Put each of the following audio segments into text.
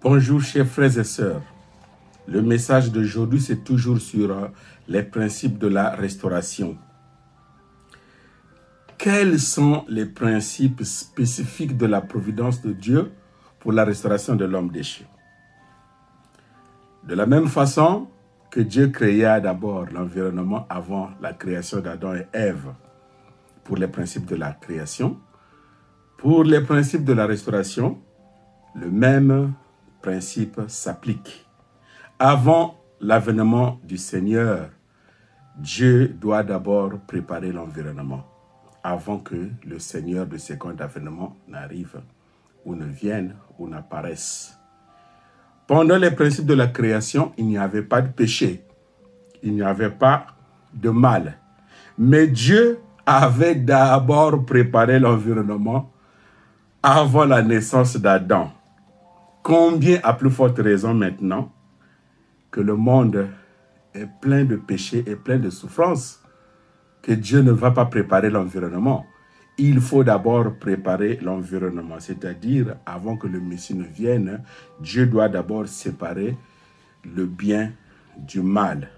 Bonjour chers frères et sœurs. Le message d'aujourd'hui c'est toujours sur les principes de la restauration. Quels sont les principes spécifiques de la providence de Dieu pour la restauration de l'homme déchu? De la même façon que Dieu créa d'abord l'environnement avant la création d'Adam et Ève pour les principes de la création, pour les principes de la restauration, le même principe s'applique. Avant l'avènement du Seigneur, Dieu doit d'abord préparer l'environnement avant que le Seigneur de second avènement n'arrive ou ne vienne ou n'apparaisse. Pendant les principes de la création, il n'y avait pas de péché, il n'y avait pas de mal. Mais Dieu avait d'abord préparé l'environnement avant la naissance d'Adam. Combien, à plus forte raison maintenant, que le monde est plein de péchés et plein de souffrances, que Dieu ne va pas préparer l'environnement. Il faut d'abord préparer l'environnement, c'est-à-dire avant que le Messie ne vienne, Dieu doit d'abord séparer le bien du mal.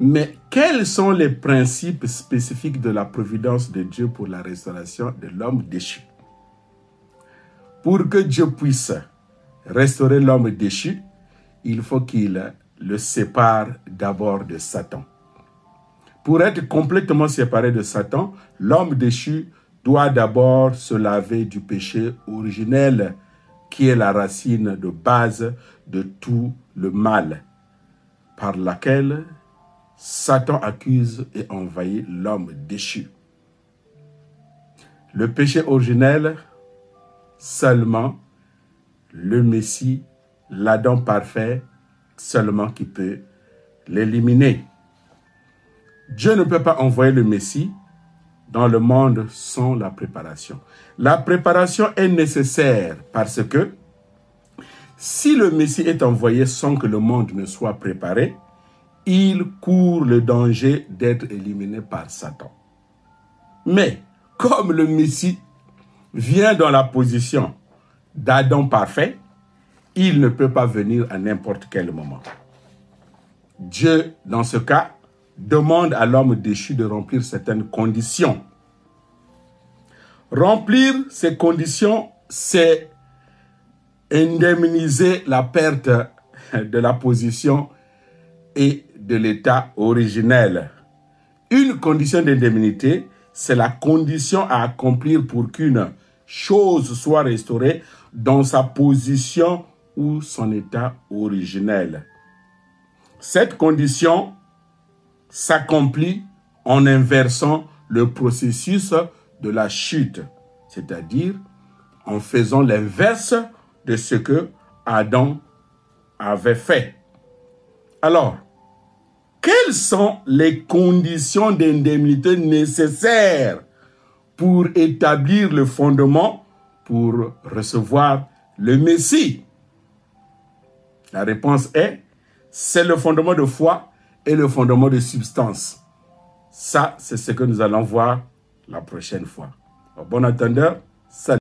Mais quels sont les principes spécifiques de la providence de Dieu pour la restauration de l'homme déchu? Pour que Dieu puisse restaurer l'homme déchu, il faut qu'il le sépare d'abord de Satan. Pour être complètement séparé de Satan, l'homme déchu doit d'abord se laver du péché originel qui est la racine de base de tout le mal, par laquelle Satan accuse et envahit l'homme déchu. Le péché originel, seulement le Messie, l'Adam parfait, seulement qui peut l'éliminer. Dieu ne peut pas envoyer le Messie dans le monde sans la préparation. La préparation est nécessaire parce que si le Messie est envoyé sans que le monde ne soit préparé, il court le danger d'être éliminé par Satan. Mais comme le Messie vient dans la position d'Adam parfait, il ne peut pas venir à n'importe quel moment. Dieu, dans ce cas, demande à l'homme déchu de remplir certaines conditions. Remplir ces conditions, c'est indemniser la perte de la position et de l'état originel. Une condition d'indemnité, c'est la condition à accomplir pour qu'une chose soit restaurée dans sa position ou son état originel. Cette condition s'accomplit en inversant le processus de la chute, c'est-à-dire en faisant l'inverse de ce que Adam avait fait. Alors, quelles sont les conditions d'indemnité nécessaires pour établir le fondement pour recevoir le Messie? La réponse est, c'est le fondement de foi et le fondement de substance. Ça, c'est ce que nous allons voir la prochaine fois. Bon entendeur, salut.